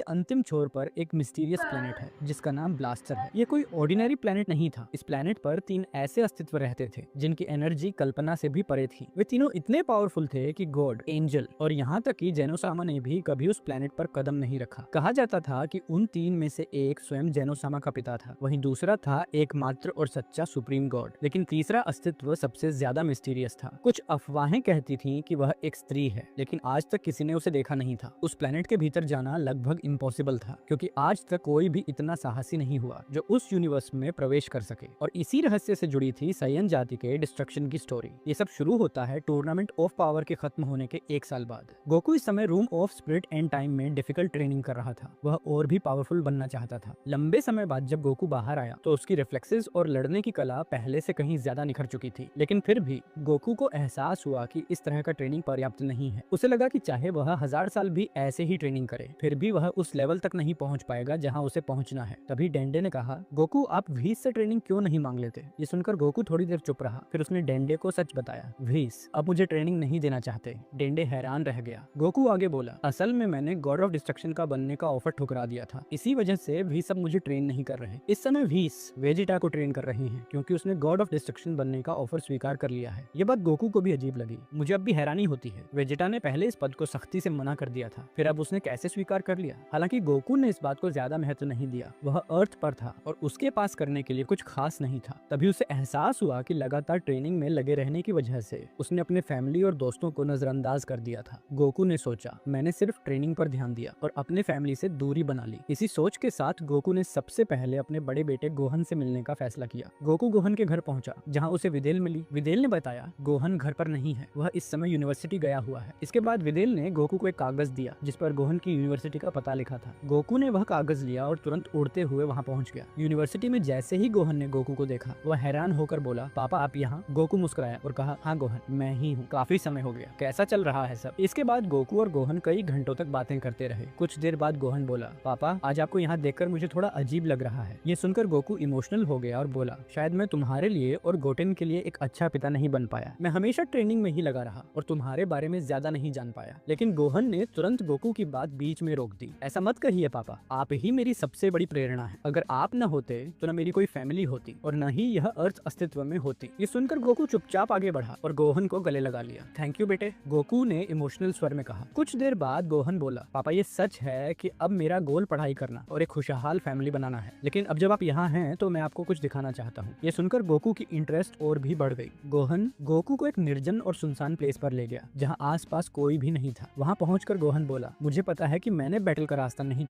अंतिम छोर पर एक मिस्टीरियस प्लेनेट है जिसका नाम ब्लास्टर है। ये कोई ऑर्डिनरी प्लेनेट नहीं था। इस प्लेनेट पर 3 ऐसे अस्तित्व रहते थे जिनकी एनर्जी कल्पना से भी परे थी। वे तीनों इतने पावरफुल थे कि गॉड, एंजल और यहाँ तक कि जेनोसामा ने भी कभी उस प्लेनेट पर कदम नहीं रखा। कहा जाता था कि उन 3 में से एक स्वयं जेनोसामा का पिता था, वहीं दूसरा था एकमात्र और सच्चा सुप्रीम गॉड, लेकिन तीसरा अस्तित्व सबसे ज्यादा मिस्टीरियस था। कुछ अफवाहें कहती थी कि वह एक स्त्री है, लेकिन आज तक किसी ने उसे देखा नहीं था। उस प्लेनेट के भीतर जाना लगभग इम्पॉसिबल था, क्योंकि आज तक कोई भी इतना साहसी नहीं हुआ जो उस यूनिवर्स में प्रवेश कर सके। और इसी रहस्य से जुड़ी थी साइयन जाति के डिस्ट्रक्शन की स्टोरी। ये सब शुरू होता है टूर्नामेंट ऑफ पावर के खत्म होने के 1 साल बाद। गोकू इस समय room of spirit and time में डिफिकल्ट ट्रेनिंग कर रहा था। वह और भी पावरफुल बनना चाहता था। लंबे समय बाद जब गोकू बाहर आया तो उसकी रिफ्लेक्सेस और लड़ने की कला पहले से कहीं ज्यादा निखर चुकी थी, लेकिन फिर भी गोकू को एहसास हुआ कि इस तरह का ट्रेनिंग पर्याप्त नहीं है। उसे लगा कि चाहे वह 1000 साल भी ऐसे ही ट्रेनिंग करे, फिर भी वह उस लेवल तक नहीं पहुंच पाएगा जहां उसे पहुंचना है। तभी डेंडे ने कहा, गोकू आप व्हीस से ट्रेनिंग क्यों नहीं मांग लेते? ये सुनकर गोकू थोड़ी देर चुप रहा, फिर उसने डेंडे को सच बताया, व्हीस अब मुझे ट्रेनिंग नहीं देना चाहते। डेंडे हैरान रह गया। गोकू आगे बोला, असल में मैंने गॉड ऑफ डिस्ट्रक्शन का बनने का ऑफर ठुकरा दिया था, इसी वजह से व्हीस अब मुझे ट्रेन नहीं कर रहे। इस समय व्हीस वेजिटा को ट्रेन कर रहे हैं क्योंकि उसने गॉड ऑफ डिस्ट्रक्शन बनने का ऑफर स्वीकार कर लिया है। ये बात गोकू को भी अजीब लगी। मुझे अब भी हैरानी होती है, वेजिटा ने पहले इस पद को सख्ती से मना कर दिया था, फिर अब उसने कैसे स्वीकार कर लिया? हालांकि गोकू ने इस बात को ज्यादा महत्व नहीं दिया। वह अर्थ पर था और उसके पास करने के लिए कुछ खास नहीं था। तभी उसे एहसास हुआ कि लगातार ट्रेनिंग में लगे रहने की वजह से उसने अपने फैमिली और दोस्तों को नजरअंदाज कर दिया था। गोकू ने सोचा, मैंने सिर्फ ट्रेनिंग पर ध्यान दिया और अपने फैमिली से दूरी बना ली। इसी सोच के साथ गोकू ने सबसे पहले अपने बड़े बेटे गोहन से मिलने का फैसला किया। गोकू गोहन के घर पहुंचा, जहां उसे विदेल मिली। विदेल ने बताया, गोहन घर पर नहीं है, वह इस समय यूनिवर्सिटी गया हुआ है। इसके बाद विदेल ने गोकू को एक कागज दिया जिस पर गोहन की यूनिवर्सिटी का पता लिखा था। गोकू ने वह कागज लिया और तुरंत उड़ते हुए वहां पहुंच गया। यूनिवर्सिटी में जैसे ही गोहन ने गोकू को देखा, वह हैरान होकर बोला, पापा आप यहाँ? गोकू मुस्कुराया और कहा, हाँ गोहन, मैं ही हूँ। काफी समय हो गया, कैसा चल रहा है सब? इसके बाद गोकू और गोहन कई घंटों तक बातें करते रहे। कुछ देर बाद गोहन बोला, पापा आज आपको यहाँ देखकर मुझे थोड़ा अजीब लग रहा है। ये सुनकर गोकू इमोशनल हो गया और बोला, शायद मैं तुम्हारे लिए और गोटेन के लिए एक अच्छा पिता नहीं बन पाया। मैं हमेशा ट्रेनिंग में ही लगा रहा और तुम्हारे बारे में ज्यादा नहीं जान पाया। लेकिन गोहन ने तुरंत गोकू की बात बीच में रोक दी। ऐसा मत कहिए पापा, आप ही मेरी सबसे बड़ी प्रेरणा है। अगर आप न होते तो न मेरी कोई फैमिली होती और न ही यह अर्थ अस्तित्व में होती। ये सुनकर गोकू चुपचाप आगे बढ़ा और गोहन को गले लगा लिया। थैंक यू बेटे, गोकू ने इमोशनल स्वर में कहा। कुछ देर बाद गोहन बोला, पापा ये सच है कि अब मेरा गोल पढ़ाई करना और एक खुशहाल फैमिली बनाना है, लेकिन अब जब आप यहाँ हैं तो मैं आपको कुछ दिखाना चाहता हूँ। ये सुनकर गोकू की इंटरेस्ट और भी बढ़ गई। गोहन गोकू को एक निर्जन और सुनसान प्लेस पर ले गया जहाँ आसपास कोई भी नहीं था। वहाँ पहुंचकर गोहन बोला, मुझे पता है कि मैंने बैटल का रास्ता नहीं